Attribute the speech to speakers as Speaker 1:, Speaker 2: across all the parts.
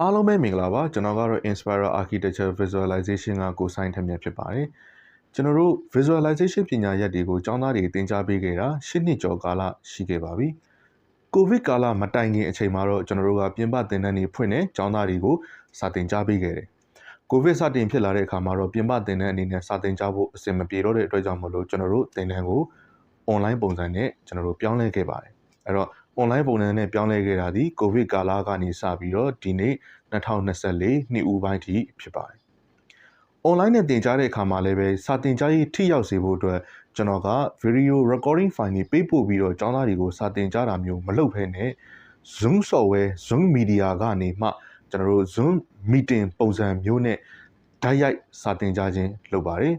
Speaker 1: အားလုံးပဲမင်္ဂလာပါကျွန်တော်ကတော့ Inspire Architecture Visualization ကကိုစိုင်းထက်မြတ်ဖြစ်ပါတယ်ကျွန်တော်တို့ Visualization ပညာရပ်တွေကိုကျောင်းသားတွေသင်ကြားပေးခဲ့တာ10နှစ်ကျော်ကာလရှိခဲ့ပါပြီကိုဗစ်ကာလမတိုင်ခင်အချိန်မှာတော့ကျွန်တော်တို့ကပြင်ပသင်တန်းတွေဖွင့်နေကျောင်းသားတွေကိုစာသင်ကြားပေးခဲ့တယ်ကိုဗစ်စတင်ဖြစ်လာတဲ့အခါမှာတော့ပြင်ပသင်တန်းအနေနဲ့စာသင်ကြားဖို့အဆင်မပြေတော့တဲ့အတွက်ကြောင့်မလို့ကျွန်တော်တို့သင်တန်းကို online ပုံစံနဲ့ကျွန်တော်တို့ပြောင်းလဲခဲ့ပါတယ်အဲ့တော့ online ပုံစံနဲ့ပြောင်းလဲခဲ့တာဒီကိုဗစ်ကာလကနေစပြီးတော့ဒီနေ့2024နှစ်ဦးပိုင်းထိဖြစ်ပါတယ် online နဲ့သင်ကြားတဲ့အခါမှာလည်းပဲစာသင်ကြားရေးထိရောက်စေဖို့အတွက်ကျွန်တော်က video recording file တွေပေးပို့ပြီးတော့ကျောင်းသားတွေကိုစာသင်ကြားတာမျိုးမလုပ်ဘဲနဲ့ Zoom software Zoom media ကနေမှကျွန်တော်တို့ Zoom meeting ပုံစံမျိုးနဲ့ဓာတ်ရိုက်စာသင်ကြားခြင်းလုပ်ပါတယ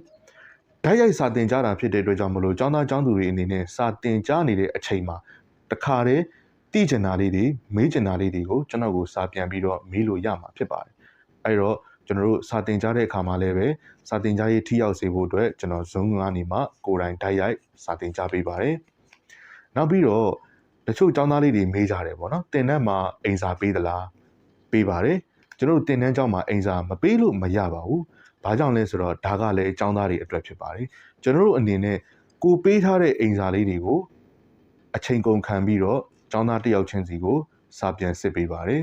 Speaker 1: ်ဓာတ်ရိုက်စာသင်ကြားတာဖြစ်တဲ့အတွက်ကြောင့်မလို့ကျောင်းသားကျောင်းသူတွေအနေနဲ့စာသင်ကြားနေတဲ့အချိန်မှာတခါတည်းသိကျင်တာလေးတွေမေးကျင်တာလေးတွေကိုကျွန်တော်ကိုစာပြန်ပြီးတော့မေးလို့ရမှာဖြစ်ပါတယ်အဲ့တော့ကျွန်တော်တို့စာသင်ကြားတဲ့အခါမှာလည်းပဲစာသင်ကြားရေးထိရောက်စေဖို့အတွက်ကျွန်တော် Zoom ကနေမှကိုယ်တိုင်ဓာတ်ရိုက်စာသင်ကြားပေးပါတယ်နောက်ပြီးတော့တချို့ကျောင်းသားလေးတွေမေးကြတယ်ပေါ့နော်သင်တန်းမှာအိမ်စာပေးသလားပေးပါတယ်ကျွန်တော်တို့သင်တန်းကျောင်းမှာအိမ်စာမပေးလို့မရပါဘူးဘာကြောင့်လဲဆိုတော့ဒါကလည်းကျောင်းသားတွေအတွက်ဖြစ်ပါတယ်ကျွန်တော်တို့အနေနဲ့ကိုပေးထားတဲ့အိမ်စာလေးတွေကိုအချိန်ကုန်ခံပြီးတော့ကျောင်းသားတစ်ယောက်ချင်းစီကိုစာပြန်စစ်ပေးပါတယ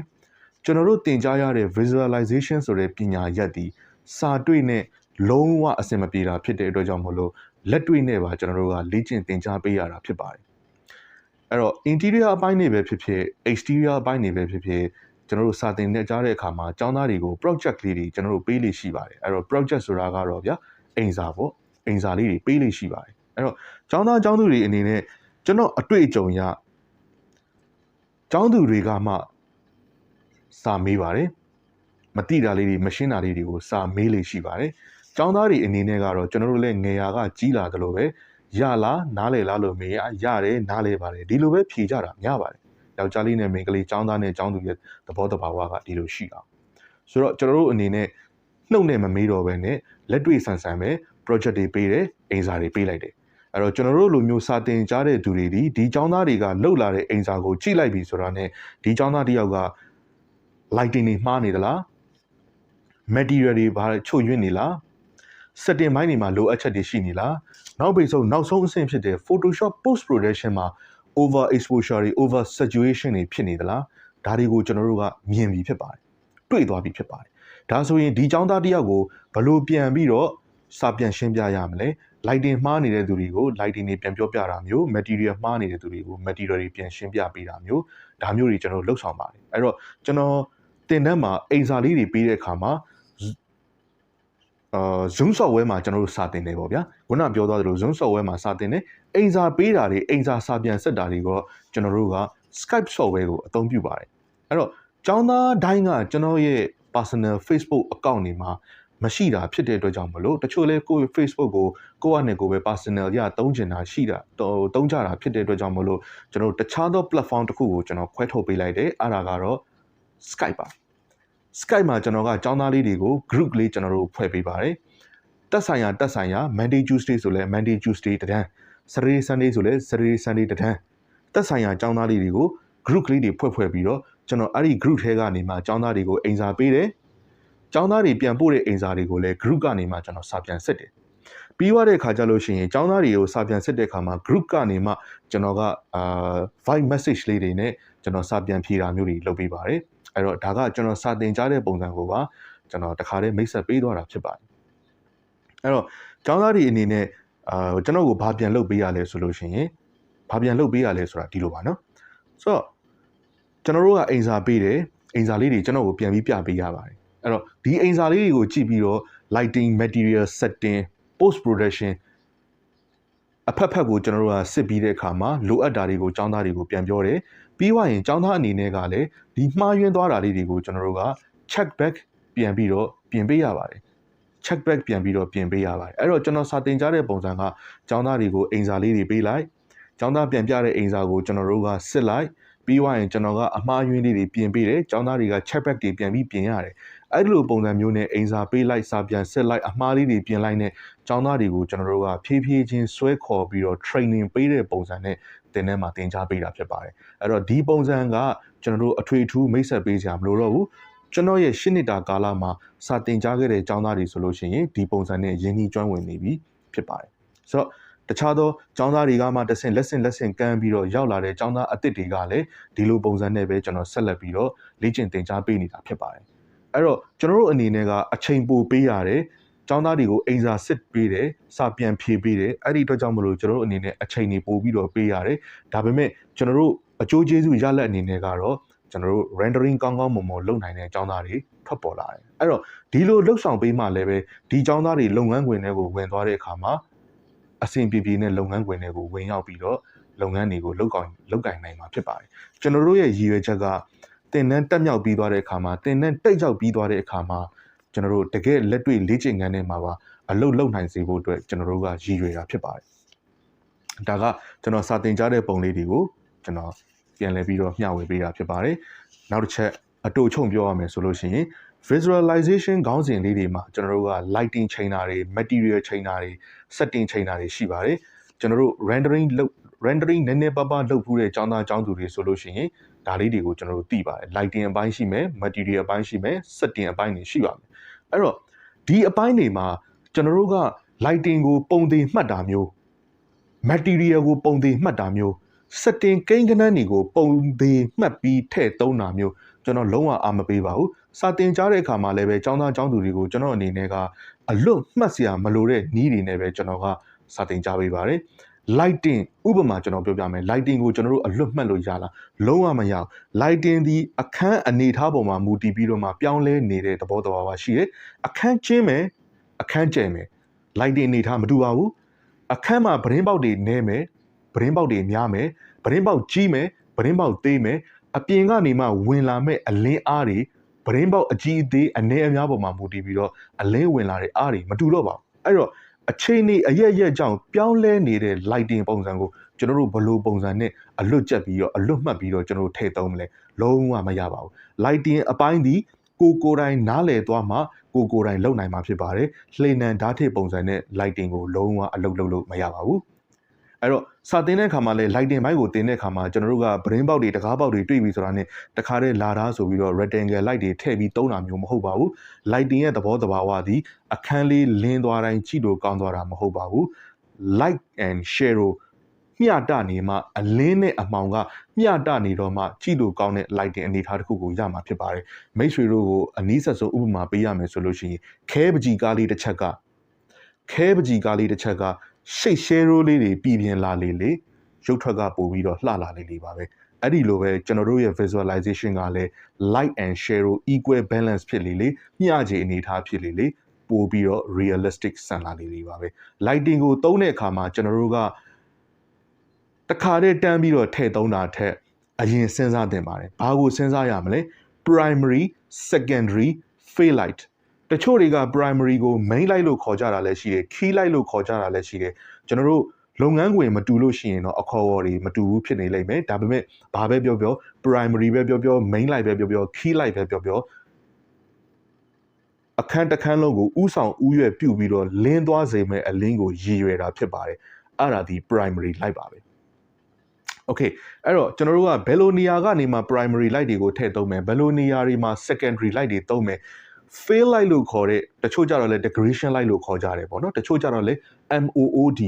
Speaker 1: ်ကျွန်တော်တို့သင်ကြားရတဲ့ visualization ဆိုတဲ့ပညာရပ်ဒီစာတွေ့နဲ့လုံးဝအဆင်မပြေတာဖြစ်တဲ့အတွက်ကြောင့်မလို့လက်တွေ့နဲ့ပါကျွန်တော်တို့ကလေ့ကျင့်သင်ကြားပေးရတာဖြစ်ပါတယ်အဲ့တော့ interior အပိုင်းနေပဲဖြစ်ဖြစ် exterior အပိုင်းနေပဲဖြစ်ဖြစ်ကျွန်တော်တို့စာသင်ကြားတဲ့အခါမှာကျောင်းသားတွေကို project လေးတွေကျွန်တော်တို့ပေးလို့ရှိပါတယ်အဲ့တော့ project ဆိုတာကတော့ဗျာအိမ်စာပေါ့အိမ်စာလေးတွေပေးလို့ရှိပါတယ်အဲ့တော့ကျောင်းသားကျောင်းသူတွေအနေနဲ့ကျွန်တော်အတွေ့အကြုံရကျောင်းသူတွေကမှစာမေးပါတယ်မတိတာလေးတွေမရှင်းတာလေးတွေကိုစာမေးလေးရှိပါတယ်ကျောင်းသားတွေအနေနဲ့ကတော့ကျွန်တော်တို့လည်းငယ်ရာကကြီးလာတယ်လို့ပဲရလားနားလေလားလို့မေးရတယ်နားလေပါတယ်ဒီလိုပဲဖြေကြတာများပါတယ်ယောက်ျားလေးနဲ့မိန်းကလေးကျောင်းသားနဲ့ကျောင်းသူရဲ့သဘောတဘာဝကဒီလိုရှိတာဆိုတော့ကျွန်တော်တို့အနေနဲ့နှုတ်နဲ့မမေးတော့ဘဲနဲ့လက်တွေ့ဆန်ဆန်ပဲ project တွေပေးတယ်အိမ်စာတွေပေးလိုက်တယ်အဲ့တော့ကျွန်တော်တို့လိုမျိုးစာသင်ကြားတဲ့သူတွေဒီကျောင်းသားတွေကလှုပ်လာတဲ့အိမ်စာကိုကြည့်လိုက်ပြီဆိုတာနဲ့ဒီကျောင်းသားတယောက်က lighting တွေမှားနေသလား material တွေဘာချုပ်ယွင်းနေလား setting ဘိုင်းတွေမှာလိုအပ်ချက်တွေရှိနေလားနောက်ပိတ်ဆုံးနောက်ဆုံးအဆင့်ဖြစ်တဲ့ Photoshop post production မှာ over exposure တွေ over saturation တွေဖြစ်နေသလားဒါတွေကိုကျွန်တော်တို့ကမြင်ပြီးဖြစ်ပါတယ်တွေ့သွားပြီးဖြစ်ပါတယ်ဒါဆိုရင်ဒီကျောင်းသားတယောက်ကိုဘလို့ပြန်ပြီးတော့စာပြန်ရှင်းပြရမလဲ lighting မှားနေတဲ့သူတွေကို lighting တွေပြန်ပြောပြတာမျိုး material မှားနေတဲ့သူတွေကို material တွေပြန်ရှင်းပြပေးတာမျိုးဒါမျိုးတွေကျွန်တော်လုပ်ဆောင်ပါတယ်အဲ့တော့ကျွန်တော်တင်တန်းမှာအိမ်စာလေးတွေပေးတဲ့အခါမှာZoom software မှာကျွန်တော်တို့စာတင်တယ်ပေါ့ဗျာခုနပြောသွားသလို Zoom software မှာစာတင်တယ်အိမ်စာပေးတာတွေအိမ်စာစာပြန်ဆက်တာတွေကိုကျွန်တော်တို့က Skype software ကိုအသုံးပြုပါတယ်အဲ့တော့ကျောင်းသားတိုင်းကကျွန်တော်ရဲ့ personal Facebook account တွေမှာမရှိတာဖြစ်တဲ့အတွက်ကြောင့်မလို့တချို့လဲကိုယ့် Facebook ကိုကိုယ့်အနေကိုပဲ personal ရသုံးချင်တာရှိတာသုံးကြတာဖြစ်တဲ့အတွက်ကြောင့်မလို့ကျွန်တော်တို့တခြားသော platform တစ်ခုကိုကျွန်တော်ခွဲထုတ်ပေးလိုက်တယ်အဲ့ဒါကတော့ Skype ပါ Skype မှာကျွန်တော်ကကျောင်းသားလေးတွေကို group လေးကျွန်တော်တို့ဖွဲ့ပေးပါတယ်တက်ဆိုင်ရာ Monday Tuesday ဆိုလဲ Monday Tuesday တန်း Saturday Sunday ဆိုလဲ Saturday Sunday တန်းတက်ဆိုင်ရာကျောင်းသားလေးတွေကို group လေးတွေဖွဲ့ပြီးတော့ကျွန်တော်အဲ့ဒီ group ထဲကနေမှကျောင်းသားတွေကိုအိမ်စာပေးတယ်ကျောင်းသားတွေပြန်ပို့တဲ့အိမ်စာတွေကိုလည်း group ကနေမှကျွန်တော်စာပြန်စစ်တယ်ပြီးသွားတဲ့အခါကျလို့ရှိရင်ကျောင်းသားတွေကိုစာပြန်စစ်တဲ့အခါမှာ group ကနေမှကျွန်တော်ကvoice message လေးတွေနဲ့ကျွန်တော်စာပြန်ဖြေတာမျိုးတွေလုပ်ပေးပါတယ်အဲ့တော့ဒါကကျွန်တော်စာသင်ကြားတဲ့ပုံစံကိုပါကျွန်တော်တခါတည်းမိတ်ဆက်ပေးသွားတာဖြစ်ပါတယ်အဲ့တော့ကျောင်းသားတွေအနေနဲ့ကျွန်တော်ကိုဘာပြန်လုပ်ပေးရလဲဆိုလို့ရှိရင်ဘာပြန်လုပ်ပေးရလဲဆိုတာဒီလိုပါနော်ဆိုတော့ကျွန်တော်တို့ကအိမ်စာပေးတယ်အိမ်စာလေးတွေကျွန်တော်ကိုပြန်ပြီးပြပေးရပါတယ်အဲ့တော့ဒီအိမ်စာလေးတွေကိုကြည့်ပြီးတော့ lighting material setting post production အဖက်ဖက်ကိုကျွန်တော်တို့ကစစ်ပြီးတဲ့အခါမှာလိုအပ်တာတွေကိုကျောင်းသားတွေကိုပြန်ပြောတယ်ပြီးွားရင်ကျောင်းသားအနေနဲ့ကလည်းဒီမှားယွင်းသွားတာလေးတွေကိုကျွန်တော်တို့က check back ပြန်ပြီးတော့ပြင်ပေးရပါတယ် check back ပြန်ပြီးတော့ပြင်ပေးရပါတယ်အဲ့တော့ကျွန်တော်စာသင်ကြားတဲ့ပုံစံကကျောင်းသားတွေကိုအိမ်စာလေးတွေပေးလိုက်ကျောင်းသားပြန်ပြတဲ့အိမ်စာကိုကျွန်တော်တို့ကစစ်လိုက်ပြီးွားရင်ကျွန်တော်ကအမှားယွင်းလေးတွေပြင်ပေးတယ်ကျောင်းသားတွေက check back တွေပြန်ပြီးပြင်ရတယ်အဲ့ဒီလိုပုံစံမျိုးနဲ့အိမ်စာပေးလိုက်စာပြန်စစ်လိုက်အမှားလေးတွေပြင်လိုက်နဲ့ကျောင်းသားတွေကိုကျွန်တော်တို့ကဖြည်းဖြည်းချင်းဆွဲခေါ်ပြီးတော့ training ပေးတဲ့ပုံစံနဲ့သင်တန်းမှာသင်ကြားပေးတာဖြစ်ပါတယ်အဲ့တော့ဒီပုံစံကကျွန်တော်တို့အထွေထူးမိတ်ဆက်ပေးစရာမလိုတော့ဘူး ကျွန်တော်ရဲ့ရှစ်နှစ်တာကာလမှာစာတင်ကြားခဲ့တဲ့ကျောင်းသားတွေဆိုလို့ရှိရင်ဒီပုံစံနဲ့ရင်းနှီးကျွမ်းဝင်နေပြီဖြစ်ပါတယ်ဆိုတော့တခြားသောကျောင်းသားတွေကမှတစ်ဆင့်လက်ဆင့်ကမ်းပြီးတော့ရောက်လာတဲ့ကျောင်းသားအသစ်တွေကလည်းဒီလိုပုံစံနဲ့ပဲကျွန်တော်ဆက်လက်ပြီးတော့လေ့ကျင့်သင်ကြားပေးနေတာဖြစ်ပါတယ်အဲ့တော့ကျွန်တော်တို့အနေနဲ့ကအချိန်ပိုပေးရတယ်ကျောင်းသားတွေကိုအိမ်စာစစ်ပေးတယ်စာပြန်ဖြေပေးတယ်အဲ့ဒီအတွက်ကြောင့်မလို့ကျွန်တော်တို့အနေနဲ့အချိန်တွေပို့ပြီးတော့ပေးရတယ်ဒါပေမဲ့ကျွန်တော်တို့အကျိုးကျေးဇူးရလက်အနေနဲ့ကတော့ကျွန်တော်တို့ rendering ကောင်းကောင်းမွန်မွန်လုပ်နိုင်တဲ့ကျောင်းသားတွေထွက်ပေါ်လာတယ်အဲ့တော့ဒီလိုလှုပ်ဆောင်ပေးမှလည်းပဲဒီကျောင်းသားတွေလုပ်ငန်းခွင်တွေကိုဝင်သွားတဲ့အခါမှာအဆင်ပြေနဲ့လုပ်ငန်းခွင်တွေကိုဝင်ရောက်ပြီးတော့လုပ်ငန်းတွေကိုလုပ်ကင်နိုင်မှာဖြစ်ပါတယ်ကျွန်တော်တို့ရဲ့ရည်ရွယ်ချက်ကတင်နန်းတက်မြောက်ပြီးသွားတဲ့အခါမှာတင်နန်းတိတ်ရောက်ပြီးသွားတဲ့အခါမှာကျွန်တော်တို့တကယ်လက်တွေ့လေ့ကျင့်ခန်းထဲမှာပါအလုပ်လုပ်နိုင်စေဖို့အတွက်ကျွန်တော်တို့ကရည်ရွယ်တာဖြစ်ပါတယ်ဒါကကျွန်တော်စာသင်ကြားတဲ့ပုံလေးတွေကိုကျွန်တော်ပြန်လည်ပြီးတော့မျှဝေပေးတာဖြစ်ပါတယ်နောက်တစ်ချက်အတူချုံပြောရမယ်ဆိုလို့ရှိရင် visualization ခေါင်းစဉ်လေးတွေမှာကျွန်တော်တို့က lighting ချိန်တာတွေ material ချိန်တာတွေ setting ချိန်တာတွေရှိပါတယ်ကျွန်တော်တို့ rendering နည်းနည်းပါးပါးလုပ်ဖို့တဲ့ကျောင်းသားကျောင်းသူတွေဆိုလို့ရှိရင်ဒါလေးတွေကိုကျွန်တော်တို့သိပါတယ် lighting အပိုင်းရှိမယ် material အပိုင်းရှိမယ် setting အပိုင်းတွေရှိပါမယ်အဲ့တော့ဒီအပိုင်းတွေမှာကျွန်တော်တို့က lighting ကိုပုံသေးမှတ်တာမျိုး material ကိုပုံသေးမှတ်တာမျိုး setting ကိန်းဂဏန်းတွေကိုပုံသေးမှတ်ပြီးထည့်သုံးတာမျိုးကျွန်တော်လုံးဝအားမပေးပါဘူးစာတင်ကြားတဲ့အခါမှာလည်းပဲကျောင်းသားကျောင်းသူတွေကိုကျွန်တော်အနေနဲ့ကအလွတ်မှတ်စရာမလိုတဲ့နည်းတွေနဲ့ပဲကျွန်တော်ကစာတင်ကြားပေးပါတယ် lighting ဥပမာကျွန်တော်ပြောပြမယ် lighting ကိုကျွန်တော်တို့အလွတ်မှတ်လို့ရလားလုံးဝမရဘူး lighting ဒီအခန်းအနေထားပေါ်မှာမူတည်ပြီးတော့မှပြောင်းလဲနေတဲ့သဘောတဘာဝရှိတယ်အခန်းကျင်းမယ်အခန်းကျယ်မယ် lighting အနေထားမတူပါဘူးအခန်းမှာပရင်းပေါက်တွေနဲမယ်ပရင်းပေါက်တွေများမယ်ပရင်းပေါက်ကြီးမယ်ပရင်းပေါက်သေးမယ်အပြင်ကနေမှဝင်လာမဲ့အလင်းအားတွေပရင်းပေါက်အကြီးအသေးအနည်းအများပေါ်မှာမူတည်ပြီးတော့အလင်းဝင်လာတဲ့အားတွေမတူတော့ပါဘူးအဲ့တော့အချိန်နေအရက်ကြောင့်ပြောင်းလဲနေတဲ့ lighting ပုံစံကိုကျွန်တော်တို့ဘယ်လိုပုံစံနဲ့အလွတ်ကျက်ပြီးတော့အလွတ်မှတ်ပြီးတော့ကျွန်တော်တို့ထည့်သုံးမလဲလုံးဝမရပါဘူး lighting အပိုင်းဒီကိုယ်တိုင်နားလည်သွားမှကိုယ်တိုင်လုပ်နိုင်မှာဖြစ်ပါတယ်လှေနံဓာတ်ထည့်ပုံစံနဲ့ lighting ကိုလုံးဝအလုပ်လုပ်လို့မရပါဘူးအဲ့တော့စာတင်တဲ့အခါမှာလဲ lighting ဘိုင်းကိုတင်တဲ့အခါမှာကျွန်တော်တို့က brain ပေါက်တွေတကားပေါက်တွေတွေ့ပြီဆိုတာနဲ့တခါတည်းလာတာဆိုပြီးတော့ rectangle light တွေထည့်ပြီးသုံးတာမျိုးမဟုတ်ပါဘူး lighting ရဲ့သဘောတဘာဝသည်အခန်းလေးလင်းသွားတိုင်းကြည့်လို့ကောင်းသွားတာမဟုတ်ပါဘူး light and shadow မျှတနေမှအလင်းနဲ့အမှောင်ကမျှတနေတော့မှကြည့်လို့ကောင်းတဲ့ lighting အနေအထားတစ်ခုကိုရမှာဖြစ်ပါတယ်မိတ်ဆွေတို့ကိုအနည်းဆက်ဆုံးဥပမာပေးရမယ်ဆိုလို့ရှိရင်ခဲပကြီးကားလေးတစ်ချက်ကရှိတ်ရှဲရိုးလေးတွေပြည်ပြင်းလာလေရုပ်ထွက်ကပို့ပြီးတော့လှလာလေပါပဲအဲ့ဒီလိုပဲကျွန်တော်တို့ရဲ့ visualization ကလည်း light and shadow equal balance ဖြစ်လေမျှခြေအနေထားဖြစ်လေပို့ပြီးတော့ realistic ဆန်လာလေပါပဲ lighting ကိုသုံးတဲ့အခါမှာကျွန်တော်တို့ကတခါတည်းတန်းပြီးတော့ထည့်သုံးတာထက်အရင်စဉ်းစားသင့်ပါတယ်ဘာကိုစဉ်းစားရမလဲ primary secondary fill light တချို့တွေက primary ကို main light လို့ခေါ်ကြတာလည်းရှိတယ် key light လို့ခေါ်ကြတာလည်းရှိတယ်ကျွန်တော်တို့လုပ်ငန်းခွင်မတူလို့ရှိရင်တော့အခေါ်အဝေါ်တွေမတူဘူးဖြစ်နေလိမ့်မယ်ဒါပေမဲ့ဘာပဲပြော primary ပဲပြော main light ပဲပြော key light ပဲပြောအခန်းတစ်ခန်းလုံးကိုဥဆောင်ဥရွက်ပြုတ်ပြီးတော့လင်းသွားစေမဲ့အလင်းကိုရည်ရွယ်တာဖြစ်ပါတယ်အဲ့ဒါဒီ primary light ပါပဲOkay အဲ့တော့ကျွန်တော်တို့ကဘယ်လိုနေရာကနေမှ primary light တွေကိုထည့်သုံးမယ်ဘယ်လိုနေရာတွေမှာ secondary light တွေသုံးမယ် fill light လို့ခေါ်တဲ့တချို့ကြတော့လဲ decoration light လို့ခေါ်ကြတယ်ပေါ့နော်တချို့ကြတော့လဲ MOOD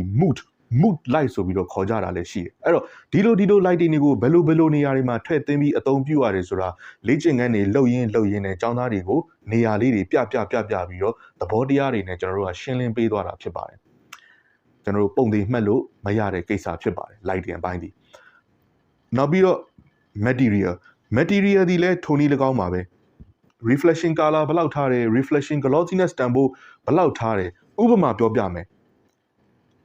Speaker 1: mood light ဆိုပြီးတော့ခေါ်ကြတာလည်းရှိတယ်အဲ့တော့ဒီလို lighting တွေကိုဘယ်လိုနေရာတွေမှာထည့်သွင်းပြီးအသုံးပြုရတယ်ဆိုတာလေ့ကျင့်ခန်းတွေလုပ်ရင်းနဲ့ကျောင်းသားတွေကိုနေရာလေးတွေပြပြီးတော့သဘောတရားတွေနဲ့ကျွန်တော်တို့ကရှင်းလင်းပေးသွားတာဖြစ်ပါတယ်ကျွန်တော်တို့ပုံသေးမှတ်လို့မရတဲ့ကိစ္စဖြစ်ပါတယ် lighting အပိုင်းဒီနောက်ပြီးတော့ material ဒီလဲထိုနည်း၎င်းပါပဲ reflection color ဘယ်လောက်ထားတယ် reflection glossiness တန်ဖိုးဘယ်လောက်ထားတယ်ဥပမာပြောပြမယ်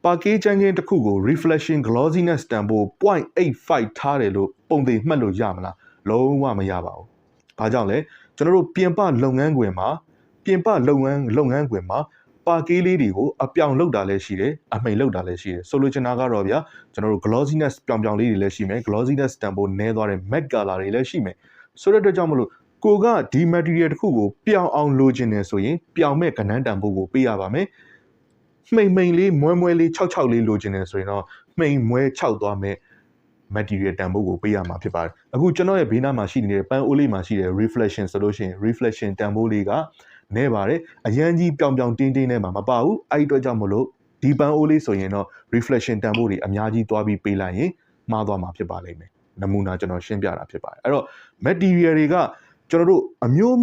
Speaker 1: ပါကေးချမ်းချင်းတစ်ခုကို reflection glossiness တန်ဖိုး 0.85 ထားတယ်လို့ပုံသေးမှတ်လို့ရမလားလုံးဝမရပါဘူးဘာကြောင့်လဲကျွန်တော်တို့ပြင်ပလုပ်ငန်းခွင်မှာပါကေးလေးတွေကိုအပြောင်လောက်တာလည်းရှိတယ်အမှိန်လောက်တာလည်းရှိတယ်ဆိုလိုချင်တာကတော့ဗျာကျွန်တော်တို့ glossiness ပြောင်လေးတွေလည်းရှိမယ် glossiness တန်ဖိုးနည်းသွားတဲ့ matte color တွေလည်းရှိမယ်ဆိုတဲ့အတွက်ကြောင့်မလို့ကိုကဒီ material တစ်ခုကိုပြောင်အောင်လိုချင်တယ်ဆိုရင်ပြောင်မဲ့ကဏ္ဍတန်ဖိုးကိုပေးရပါမယ်မှိန်လေးမွဲလေး6လေးလိုချင်တယ်ဆိုရင်တော့မှိန်မွဲ6သွားမယ် material တန်ဖိုးကိုပေးရမှာဖြစ်ပါတယ်အခုကျွန်တော်ရဲ့ဘေးနားမှာရှိနေတဲ့ပန်းအိုးလေးမှာရှိတဲ့ reflection ဆိုလို့ရှိရင် reflection တန်ဖိုးလေးကနဲပါတယ်အရန်ကြီးပြောင်ပြောင်တင်းတင်းနဲ့မှာမပါဘူးအဲ့ဒီအတွက်ကြောင့်မလို့ဒီပန်းအိုးလေးဆိုရင်တော့ reflection တန်ဖိုးတွေအများကြီးသွားပြီးပေးလိုက်ရင်မှားသွားမှာဖြစ်ပါလိမ့်မယ်နမူနာကျွန်တော်ရှင်းပြတာဖြစ်ပါတယ်အဲ့တော့ material တွေကကျွန်တော်တို့အမျိုး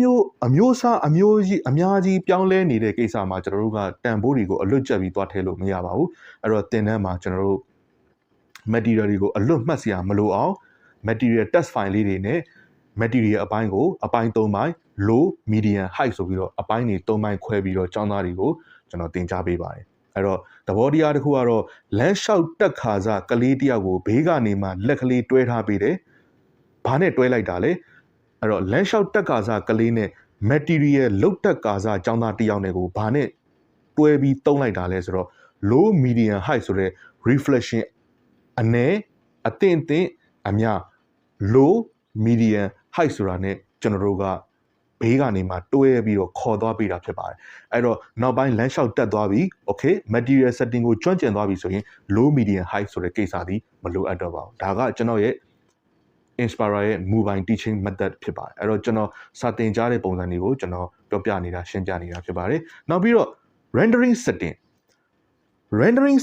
Speaker 1: အစားအမျိုးကြီးအများကြီးပြောင်းလဲနေတဲ့ကိစ္စမှာကျွန်တော်တို့ကတန်ဖိုးတွေကိုအလွတ်ကျက်ပြီးသွားထည့်လို့မရပါဘူးအဲ့တော့သင်တန်းမှာကျွန်တော်တို့ material တွေကိုအလွတ်မှတ်စရာမလိုအောင် material test file လေးတွေနဲ့ material အပိုင်းကိုအပိုင်း3ပိုင်း low medium high ဆိုပြီးတော့အပိုင်းတွေ3ပိုင်းခွဲပြီးတော့ကျောင်းသားတွေကိုကျွန်တော်သင်ကြားပေးပါတယ်အဲ့တော့သဘောတရားတစ်ခုကတော့လမ်းလျှောက်တက်ခါစားကလေးတယောက်ကိုဘေးကနေမှလက်ကလေးတွဲထားပေးတယ်ဘာနဲ့တွဲလိုက်တာလဲအဲ့တော့လမ်းလျှောက်တက်ခါစားကလေးနဲ့ material လုတ်တက်ခါစားကျောင်းသားတယောက်နဲ့ကိုဘာနဲ့တွဲပြီးသုံးလိုက်တာလဲဆိုတော့ low medium high ဆိုတဲ့ reflection အနေအသင့်အမြ low medium high ဆိုတာ ਨੇ ကျွန်တော်တို့ကဘေးကနေမှတွဲပြီးတော့ခေါ်သွားပေးတာဖြစ်ပါတယ်အဲ့တော့နောက်ပိုင်းလမ်းလျှောက်တက်သွားပြီ okay material setting ကိုကျွမ်းကျင်သွားပြီဆိုရင် low medium high ဆိုတဲ့ကိစ္စသည်မလိုအပ်တော့ပါဘူးဒါကကျွန်တော်ရဲ့ Inspira ရဲ့ mobile teaching method ဖြစ်ပါတယ်အဲ့တော့ကျွန်တော်စာသင်ကြားတဲ့ပုံစံတွေကိုကျွန်တော်ပြောပြနေတာရှင်းပြနေတာဖြစ်ပါတယ်နောက်ပြီးတော့ rendering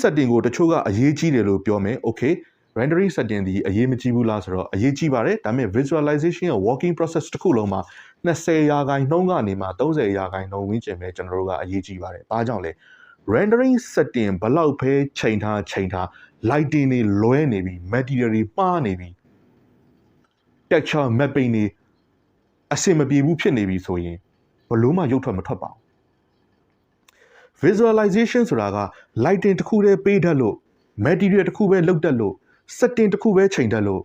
Speaker 1: setting ကိုတချို့ကအရေးကြီးတယ်လို့ပြောမယ် okay rendering setting ဒီအရေးမကြီးဘူးလားဆိုတော့အရေးကြီးပါတယ်ဒါပေမဲ့ visualization ရဲ့ working process တစ်ခုလုံးမှာ20%ကနေမှ30%ဝန်းကျင်ပဲကျွန်တော်တို့ကအရေးကြီးပါတယ်ဘာကြောင့်လဲ rendering setting ဘလောက်ပဲချိန်ထား lighting တွေလွဲနေပြီ material တွေမှားနေပြီ texture mapping တွေအဆင်မပြေဘူးဖြစ်နေပြီဆိုရင်ဘလို့မှရုပ်ထွက်မထွက်ပါဘူး visualization ဆိုတာက lighting တစ်ခုတည်းပေးတတ်လို့ material တစ်ခုပဲလုပ်တတ်လို့ setting တစ်ခုပဲချိန်တတ်လို့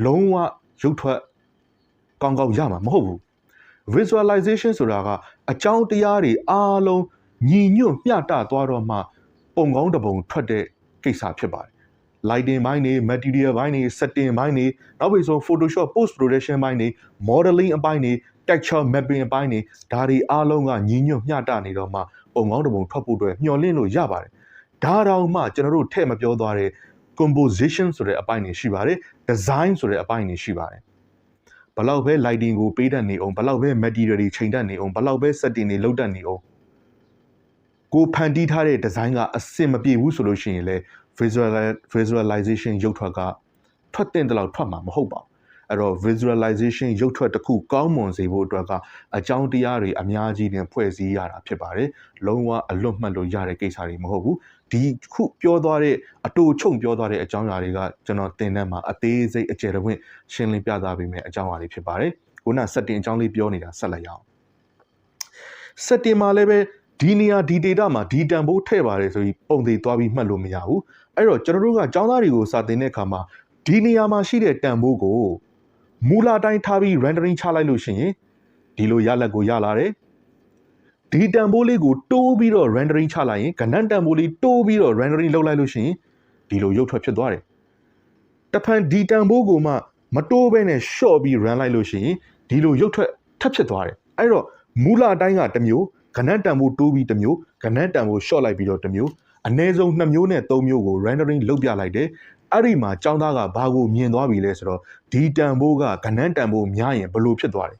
Speaker 1: လုံးဝရုပ်ထွက်ကောင်းရမှာမဟုတ်ဘူး visualization ဆိုတာကအကြောင်းတရားတွေအားလုံးညီညွတ်မျှတသွားတော့မှပုံကောင်းတစ်ပုံထွက်တဲ့ကိစ္စဖြစ်ပါတယ် lighting ဘိုင်းတွေ material ဘိုင်းတွေ setting ဘိုင်းတွေနောက်ပြီးဆို Photoshop post production ဘိုင်းတွေ modeling အပိုင်းတွေ texture mapping အပိုင်းတွေဒါတွေအားလုံးကညီညွတ်မျှတနေတော့မှပုံကောင်းတစ်ပုံထွက်ဖို့အတွက်မျှော်လင့်လို့ရပါတယ်ဒါတောင်မှကျွန်တော်တို့ထည့်မပြောသွားတဲ့ composition ဆိုတဲ့အပိုင်းတွေရှိပါတယ် design ဆိုတဲ့အပိုင်းတွေရှိပါတယ်ဘလောက်ပဲ lighting ကိုပေးတတ်နေအောင်ဘလောက်ပဲ material တွေချိန်တတ်နေအောင်ဘလောက်ပဲ setting တွေလုပ်တတ်နေအောင်ကိုဖန်တီးထားတဲ့ design ကအဆင်မပြေဘူးဆိုလို့ရှိရင်လေ visualization ရုပ်ထွက်ကထွက်တဲ့တလောက်ထွက်မှာမဟုတ်ပါဘူးအဲ့တော့ visualization ရုပ်ထွက်တစ်ခုကောင်းမွန်စေဖို့အတွက်ကအကြောင်းတရားတွေအများကြီးနဲ့ဖွဲ့စည်းရတာဖြစ်ပါတယ်လုံးဝအလွတ်မှတ်လို့ရတဲ့ကိစ္စတွေမဟုတ်ဘူးဒီခုပြောသွားတဲ့အတူချုံပြောသွားတဲ့အကြောင်းအရာတွေကကျွန်တော်သင်တန်းမှာအသေးစိတ်အကျယ်တဝင့်ရှင်းလင်းပြသပေးမယ်အကြောင်းအရာတွေဖြစ်ပါတယ်ခုန setting အကြောင်းလေးပြောနေတာဆက်လိုက်ရအောင် setting မှာလည်းပဲဒီနေရာဒီ data မှာဒီတန်ဖိုးထည့်ပါတယ်ဆိုပြီးပုံသေးသွားပြီးမှတ်လို့မရဘူးအဲ့တော့ကျွန်တော်တို့ကကျောင်းသားတွေကိုစာသင်တဲ့အခါမှာဒီနေရာမှာရှိတဲ့တန်ဖိုးကိုမူလတိုင်းထားပြီး rendering ချလိုက်လို့ရှိရင်ဒီလိုရလက်ကိုရလာတယ်ဒီတန်ဖိုးလေးကိုတိုးပြီးတော့ rendering ချလိုက်ရင်ကဏ္ဍတန်ဖိုးလေးတိုးပြီးတော့ rendering လုပ်လိုက်လို့ရှိရင်ဒီလိုရုပ်ထွက်ဖြစ်သွားတယ်တဖန်ဒီတန်ဖိုးကိုမှမတိုးဘဲနဲ့ short ပြီး run လိုက်လို့ရှိရင်ဒီလိုရုပ်ထွက်ထပ်ဖြစ်သွားတယ်အဲ့တော့မူလတိုင်းကတစ်မျိုးကဏ္ဍတန်ဖိုးတိုးပြီးတစ်မျိုးကဏ္ဍတန်ဖိုး short လိုက်ပြီးတော့တစ်မျိုးအနည်းဆုံး2မျိုးနဲ့3မျိုးကို rendering လုပ်ပြလိုက်တယ်အဲ့ဒီမှာကျောင်းသားကဘာကိုမြင်သွားပြီလဲဆိုတော့ဒီတန်ဖိုးကကဏ္ဍတန်ဖိုးများရင်ဘယ်လိုဖြစ်သွားတယ်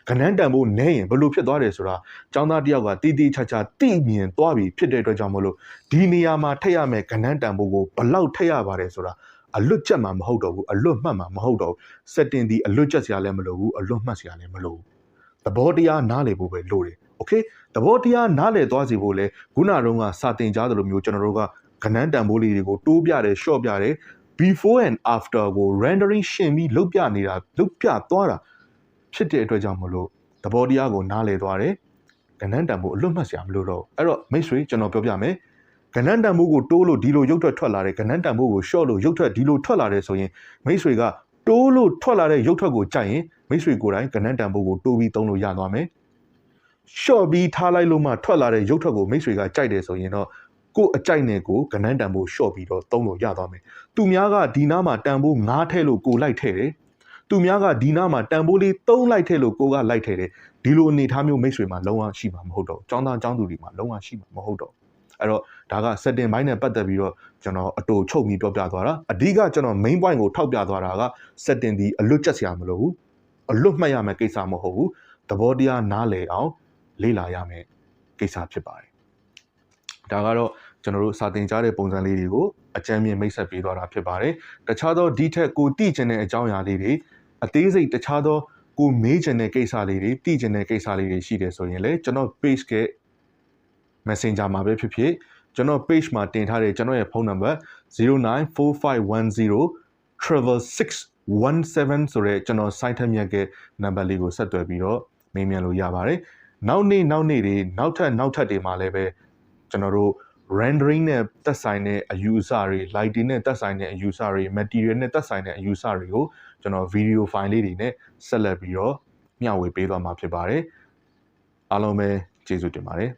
Speaker 1: ကဏ္ဍတန်ဖိုးနည်းရင်ဘယ်လိုဖြစ်သွားတယ်ဆိုတာကျောင်းသားတယောက်ကတီးတီးချာချာသိမြင်သွားပြီဖြစ်တဲ့အတွက်ကြောင့်မလို့ဒီနေရာမှာထည့်ရမယ့်ကဏ္ဍတန်ဖိုးကိုဘယ်လောက်ထည့်ရပါတယ်ဆိုတာအလွတ်ချက်မှာမဟုတ်တော့ဘူးအလွတ်မှတ်မှာမဟုတ်တော့ဘူး setting ဒီအလွတ်ချက်စရာလည်းမလိုဘူးအလွတ်မှတ်စရာလည်းမလိုဘူးသဘောတရားနားလည်ဖို့ပဲလိုတယ် okay သဘောတရားနားလည်သွားစီဖို့လဲခုနတုန်းကစာသင်ကြားသလိုမျိုးကျွန်တော်တို့ကကဏ္ဍတန်ဖိုးလေးတွေကိုတိုးပြတယ် short ပြတယ် before and after ကို rendering ရှင်းပြီးလုပ်ပြနေတာလုပ်ပြသွားတာဖြစ်တဲ့အတွက်ကြောင့်မလို့သဘောတရားကိုနားလည်သွားတယ်ကဏ္ဍတန်ဖိုးအလွတ်မှတ်စရာမလိုတော့အဲ့တော့မိတ်ဆွေကျွန်တော်ပြောပြမယ်ကဏ္ဍတန်ဖိုးကိုတိုးလို့ဒီလိုရုပ်ထွက်လာတယ်ကဏ္ဍတန်ဖိုးကို short လို့ရုပ်ထွက်ဒီလိုထွက်လာတယ်ဆိုရင်မိတ်ဆွေကတိုးလို့ထွက်လာတဲ့ရုပ်ထွက်ကိုကြိုက်ရင်မိတ်ဆွေကိုယ်တိုင်ကဏ္ဍတန်ဖိုးကိုတိုးပြီးသုံးလို့ရသွားမယ်ရှော့ပြီးထားလိုက်လို့မှထွက်လာတဲ့ရုပ်ထွက်ကိုမိတ်ဆွေကကြိုက်တယ်ဆိုရင်တော့ကို့အကြိုက်နဲ့ကိုကဏ္ဍတန်ဖိုးရှော့ပြီးတော့သုံးလို့ရသွားမယ်သူများကဒီနားမှာတန်ဖိုး9ထဲလို့ကိုလိုက်ထဲတယ်သူများကဒီနားမှာတန်ဖိုးလေး3လိုက်ထဲလို့ကိုကလိုက်ထဲတယ်ဒီလိုအနေထားမျိုးမိတ်ဆွေမှာလုံးဝရှိမှာမဟုတ်တော့ကျောင်းသားကျောင်းသူတွေမှာလုံးဝရှိမှာမဟုတ်တော့ အဲ့တော့ဒါက setting ဘိုင်းနဲ့ပတ်သက်ပြီးတော့ကျွန်တော်အတူချုပ်ပြီးပြောပြသွားတာအဓိကကျွန်တော် main point ကိုထောက်ပြသွားတာက setting ဒီအလွတ်ကျက်စရာမလိုဘူးအလွတ်မှတ်ရမယ့်ကိစ္စမဟုတ်ဘူးသဘောတရားနားလည်အောင်လေ့လာရမယ့်ကိစ္စဖြစ်ပါတယ်ဒါကတော့ကျွန်တော်တို့စာသင်ကြားတဲ့ပုံစံလေးတွေကိုအကြမ်းမြင်မိတ်ဆက်ပေးသွားတာဖြစ်ပါတယ်တခြားသောဒီထက်ကိုသိချင်တဲ့အကြောင်းအရာလေးတွေအသေးစိတ်တခြားသောကိုမေးချင်တဲ့ကိစ္စလေးတွေသိချင်တဲ့ကိစ္စလေးတွေရှိတယ်ဆိုရင်လည်းကျွန်တော် page က Messenger မှာပဲဖြစ်ဖြစ်ကျွန်တော် page မှာတင်ထားတဲ့ကျွန်တော်ရဲ့ဖုန်းနံပါတ်0945106617ဆိုတဲ့ကျွန်တော် site ထက်မြက်ကနံပါတ်လေးကိုဆက်သွယ်ပြီးတော့မေးမြန်းလို့ရပါတယ်နောက်နေ့တွေနောက်ထပ်တွေမှာလည်းပဲကျွန်တော်တို့ rendering နဲ့သက်ဆိုင်တဲ့အယူအဆတွေ lighting နဲ့သက်ဆိုင်တဲ့အယူအဆတွေ material နဲ့သက်ဆိုင်တဲ့အယူအဆတွေကိုကျွန်တော် video file လေးတွေနဲ့ဆက်လက်ပြီးတော့မျှဝေပေးသွားမှာဖြစ်ပါတယ်အားလုံးပဲကျေးဇူးတင်ပါတယ်